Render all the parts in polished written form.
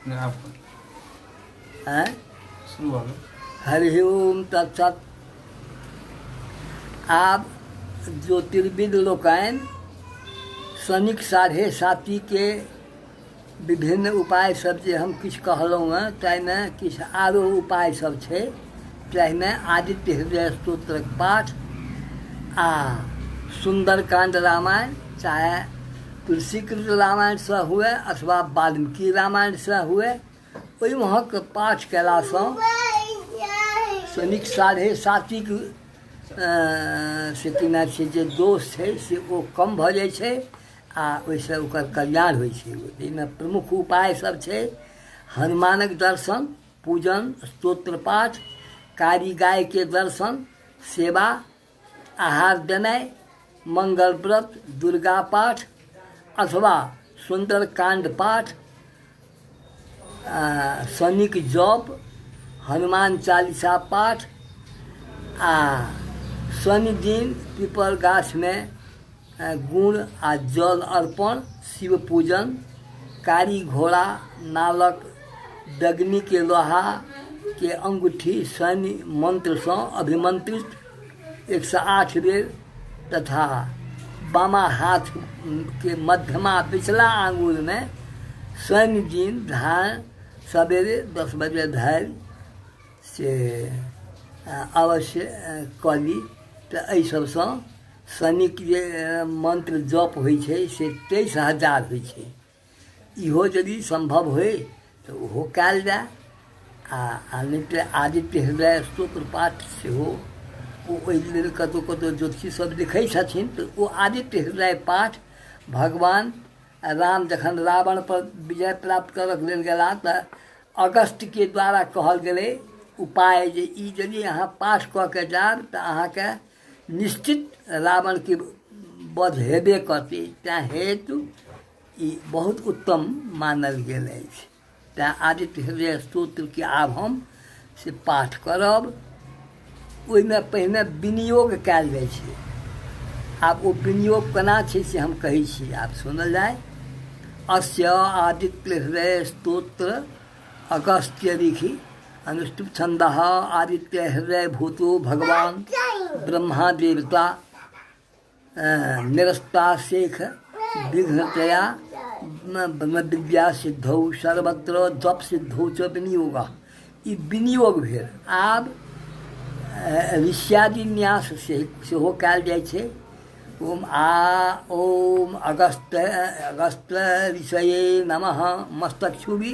नहीं आप हैं? शुरू वाला हरि ओम तत्सत। आप ज्योतिर्विद लोकायन शनिक 7:30 के विभिन्न उपाय सब जे हम किछु कहलहुँ हेँ ताहिमे किछु आरो उपाय सब छै। ताहिमे आदित्य हृदय स्तोत्रक पाठ आ सुंदरकांड रामायण, चाहे तुलसीकृत रामायणसँ हुए अथवा वाल्मीकि रामायणसँ हुए, ओहि महक पाठ कयलासँ शनिक 7:30 से कि नाम छै जे दोष छै से ओ कम भऽ जाइ छै आ ओहिसँ ओकर कल्याण होइ छै। एहिमे प्रमुख उपाय सब छै हनुमानक दर्शन, पूजन, स्तोत्र पाठ, कारी गायके दर्शन, सेवा, आहार देनाइ, मंगल व्रत, दुर्गा पाठ अथवा सुंदरकांड पाठ, शनिक जप, हनुमान चालीसा पाठ आ शनि दिन पीपल गाछमे गुण आ जल अर्पण, शिव पूजन, कारी घोड़ा, नालक दग्नि के लोहा के अंगूठी शनि मंत्रसँ अभिमंत्रित 108 बेर तथा बामा हाथ के मध्यमा पिछला आंगुल में शनि दिन धान सवेरे 10 बजे धरि से अवश्य कऽ ली। तऽ एहि सबसँ शनिक जे मंत्र जप होइ छै से 23,000 होइ छै। इहो यदि संभव होय तऽ ओहो कयल जाय। आ नहि तऽ आदित्य हृदय स्तोत्र पाठ सेहो ओ ओहि लेल कतहु कतहु ज्योतिषी सब लिखै छथिन। तऽ ओ आदित्य हृदय पाठ भगवान राम जखन रावण पर विजय प्राप्त करऽ लेल गेला तऽ अगस्त्यके द्वारा कहल गेलै उपाय जे ई यदि अहाँ पाठ कऽ के जायब तऽ अहाँके निश्चित रावणके वध हेबे करतै। तैँ हेतु ई बहुत उत्तम मानल गेल अछि। तैँ आदित्य हृदय स्तोत्रके आब हम से पाठ करब। ओहिमे पहिने विनियोग कयल जाइ छै। आब ओ विनियोग केना छै से हम कहै छी, आब सुनल जाय। अस्य आदित्य हृदय स्तोत्र अगस्त्य ऋषि अनुष्टुप छंदः आदित्य हृदय भूतो भगवान ब्रह्मा देवता निरस्ता शेख विघ्नतया विद्या सिद्धौ सर्वत्र जप सिद्धौ च विनियोग। ई विनियोग भेल। आब ऋष्यादि न्यास सेहो कयल जाइ छै। ओम अगस्त ऋषये नमः मस्तक छुबी,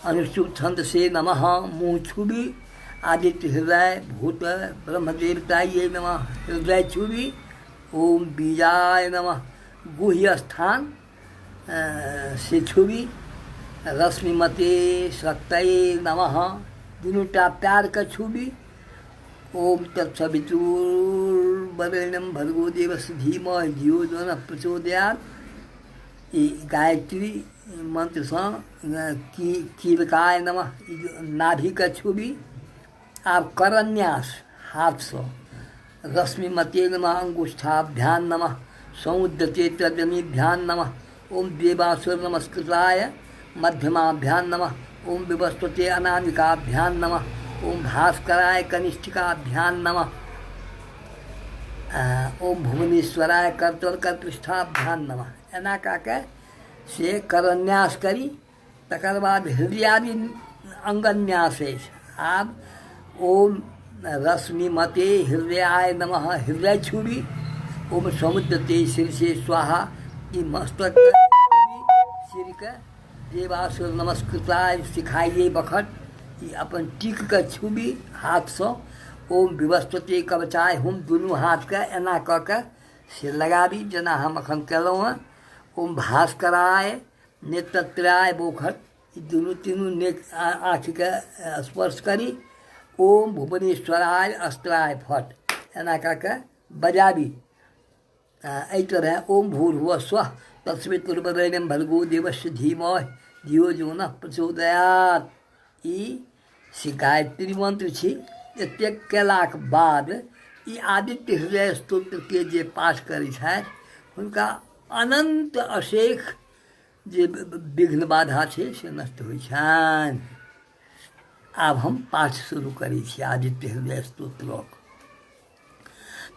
अनुष्टुप छंद से नमः मुँह छुबी, आदित्य हृदय भूत ब्रह्मदेवताये नमः हृदय छुबी, ओम बीजाय नमः गुह्य स्थान से छुबी, रश्मिमते शक्तये नमः दुनूटा पैर के छुबी, ओम तत्सवितुर्वरेण्यं भर्गो देवस्य धीमहि धियो यो नः प्रचोदयात्। ई गायत्री मंत्रसँ कीलकाय नमः नाभिके छुबी। आब करन्यास हाथसँ रश्मिमते नमः अंगुष्ठाभ्यां नमः समुद्यते तर्जनीभ्यां नमः ओम देवासुर नमस्कृताय मध्यमाभ्यां नमः ओम विवस्वते अनामिकाभ्यां नमः ओम भास्कराय कनिष्ठिकाभ्यां नमः ओम भुवनेश्वराय कर्तृष्ठाभ्यां नमः। एना कऽ के से करन्यास करी। तकर बाद हृदयादि अंगन्यास अछि। आब ओम रश्मिमते हृदयाय नमः हृदय छुबी, ओम समुद्रते शीर्षे स्वाहा ई मस्तक सिरके, देवासुर नमस्कृताय सिखाइए बखट ई अपन टीक के छुबी हाथसँ। ओम विवस्वते कवचाय हुम दुनू हाथके एना कऽ के से लगाबी जेना हम एखन केलहुँ हेँ। ओम भास्कराय नेत्रत्राय बोखट ई दुनू तीनू आँखिके स्पर्श करी। ओम भुवनेश्वराय अस्त्राय फट एना कऽ के बजाबी। एहि तरह ओम भूर्भुवः स्वः तत्सवितुर्वरेण्यं भर्गो देवस्य धीमहि धियो यो नः प्रचोदयात्। ई से गायत्री मंत्र छी। एतेक कयलाक बाद ई आदित्य हृदय स्तोत्रके जे पाठ करै छथि हुनका अनंत अशेष जे विघ्न बाधा छै से नष्ट होइ छनि। आब हम पाठ शुरू करै छी आदित्य हृदय स्तोत्रक।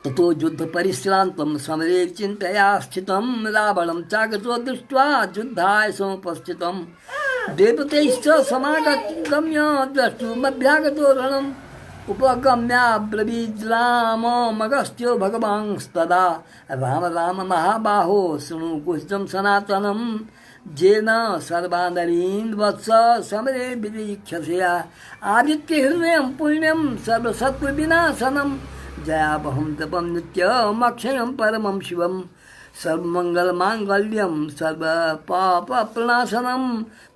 ततो युद्ध परिश्रांतं समरे चिन्तया स्थितं रावणं चागतो दृष्ट्वा युद्धाय समुपस्थितं देवतैश्च समागम्य द्रष्टुमभ्यागतो रणम् उपगम्याब्रवीद् राममगस्त्यो भगवांस्तदा राम राम महाबाहो शृणु गुह्यं सनातनं येन सर्वानरीन् वत्स समरे विरीक्षसया आदित्य हृदयं पुण्यं सर्वसत्त्वविनाशनं जयावहं तपं नित्यमक्षयं परमं शिवं सर्वमङ्गलमाङ्गल्यं सर्वपापप्रणाशनं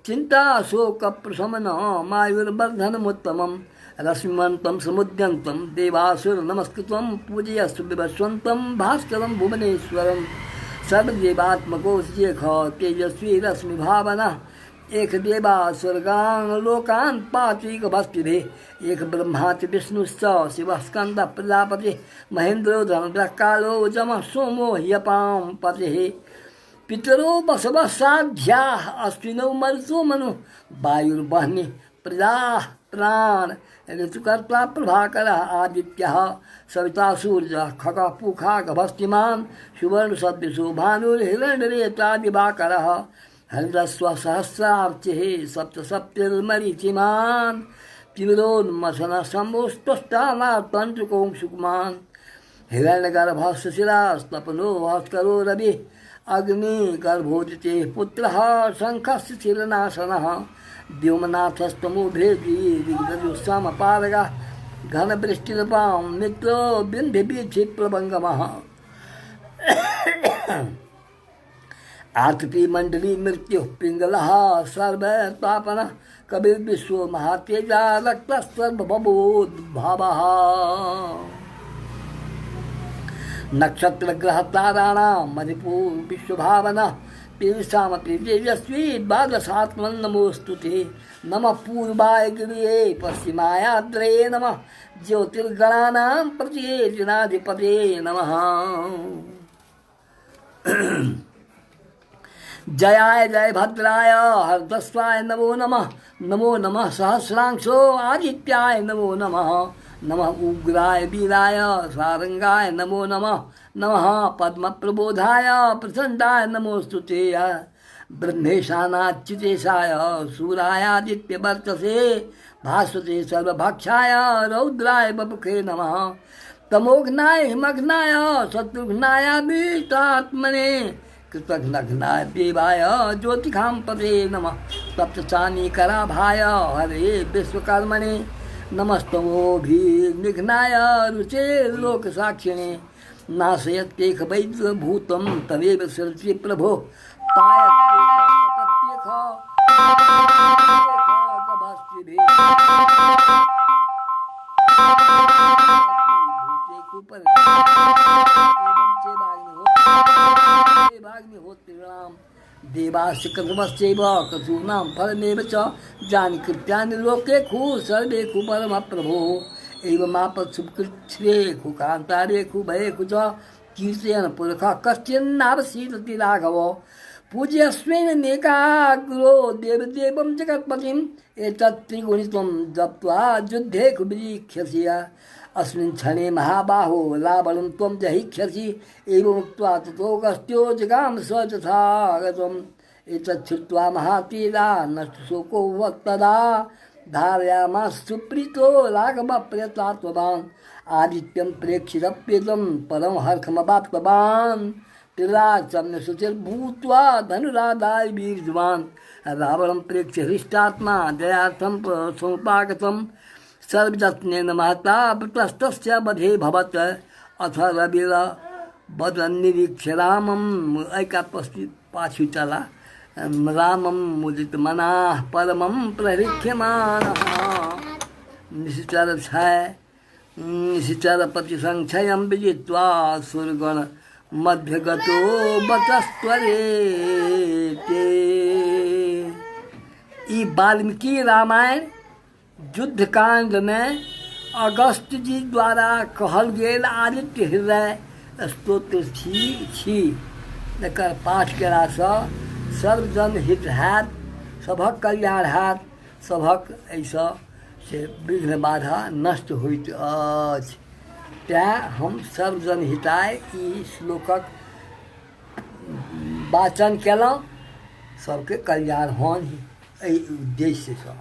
चिन्ताशोकप्रशमनम् आयुर्वर्धनमुत्तमम् रश्मिमन्तं समुद्यन्तं देवासुरनमस्कृतं पूजयस्तु विवस्वन्तं भास्करं भुवनेश्वरं सर्वदेवात्मको शेख तेजस्वी रश्मिभावनः एक देवा स्वर्गान् लोकान् पातीकभस्तिभिः एक ब्रह्माति विष्णुश्च शिवः स्कन्दः प्रजापतिः महेन्द्रो धनुर्कालो जमः सोमो ह्यपां पतिः पितरो बसवः साध्याः अश्विनौ मरुतो मनु वायुर्वह्निः प्रजाः प्राण ऋतुकर्ता प्रभाकरः आदित्यः सविता सूर्यः खगः पूखा गभस्तिमान् सुवर्णसदृशो भानुर्हिरण्यरेतादिवाकरः हरिदस्व सहस्रार्चिः सप्तसप्तिर्मरीचिमान् तिमिरोन्मथनः शम्भोस्तष्टानातन्त्रिकोंशुकुमान् हिरण्यगर्भः सुशिरास्तपनो भास्करो रविः अग्निगर्भोदितेः पुत्रः शङ्खस्य शिरनाशनः व्योमनाथस्तमोभेदी दिग्गजुस्सामपारगः घनवृष्टिरपां मित्रो बिन्ध्यवीथिप्रभङ्गमः आतपीमण्डली मृत्युः पिङ्गलः सर्वतापनः कविर्विश्वो महातेजा रक्तस्सर्वभवोद्भवः नक्षत्रग्रहताराणां मणिपूर विश्वभावनः तेजसामपि तेजस्वी द्वादशात्मन् नमोऽस्तु ते नमः पूर्वाय गिरये पश्चिमायाद्रये नमः ज्योतिर्गणानां प्रतिये जनाधिपतये नमः जयाय जय भद्राय हरदस्वाय नमो नमः नमो नमः सहस्रांशो आदित्याय नमो नमः नमः उग्राय वीराय सारंगाय नमो नमः नमः पद्मप्रबोधाय प्रचण्डाय नमोऽस्तु ते ब्रह्मेशानाच्युतेशाय सूरायादित्यवर्चसे भास्वते सर्वभक्षाय रौद्राय बपुखे नमः तमोघ्नाय हिमघ्नाय शत्रुघ्नायाभीष्टात्मने कृतघ्नघ्नाय देवाय ज्योतिखां पते नमः सप्तचानीकराभाय हरे विश्वकर्मणे नमस्तमोभिनिघ्नाय रुचे लोकसाक्षिणे नाशयत्येकवैद्यभूतं तमेव सृजति प्रभो देवास्य कृतमश्चैव कसूनां फलमेव च जानि कृत्यानि लोकेखु सर्वेखु परमप्रभो एवमापत्सुकृच्छ्रे खुकान्तारेखु भयेखु च कीर्तयन् पुरखः कश्चिन्नावसीदति राघव पूज्यस्वेन नेकाग्रो देवदेवं जगत्पतिम् एतत्त्रिगुणित्वं जप्त्वा युद्धेखु विरीक्ष्यसि अस्मिन् क्षणे महाबाहो रावणं त्वं जहिष्यसि एवमुक्त्वा ततोऽगस्त्यो जगाम स तथागतम् एतच्छ्रुत्वा महातीरा नष्टशोको वक्तदा धारयामास सुप्रीतो राघवप्रियतात्मवान् आदित्यं प्रेक्षितप्येदं परं हर्षमवाप्तवान् त्रिराजसम्यशुचिर्भूत्वा धनुराधाय वीर्यवान् रावणं प्रेक्ष्य हृष्टात्मा दयार्थं समुपागतं सर्वजत्नेन महता प्रतस्तस्य वधे भवत् अथ रविर्वदन्निरीक्ष्य रामम् ऐकापस्ति पाछुचला रामं मुदितमनाः परमं प्रहृष्यमाणः निश्चरपतिसङ्क्षयं विजित्वा सुरगण मध्यगतो बतस्त्वरेते। ई वाल्मीकि रामायण युद्धकांड में अगस्त जी द्वारा कहल गेल आदित्य हृदय स्तोत्र छी एकर पाठ केलासँ सर्वजन हित हैत, सभक कल्याण हैत, सभक एहिसँ से विघ्न बाधा नष्ट होइत अछि। तेँ हम सर्वजन हिताय ई श्लोकक वाचन केलहुँ, सबके कल्याण होनि एहि उद्देश्यसँ।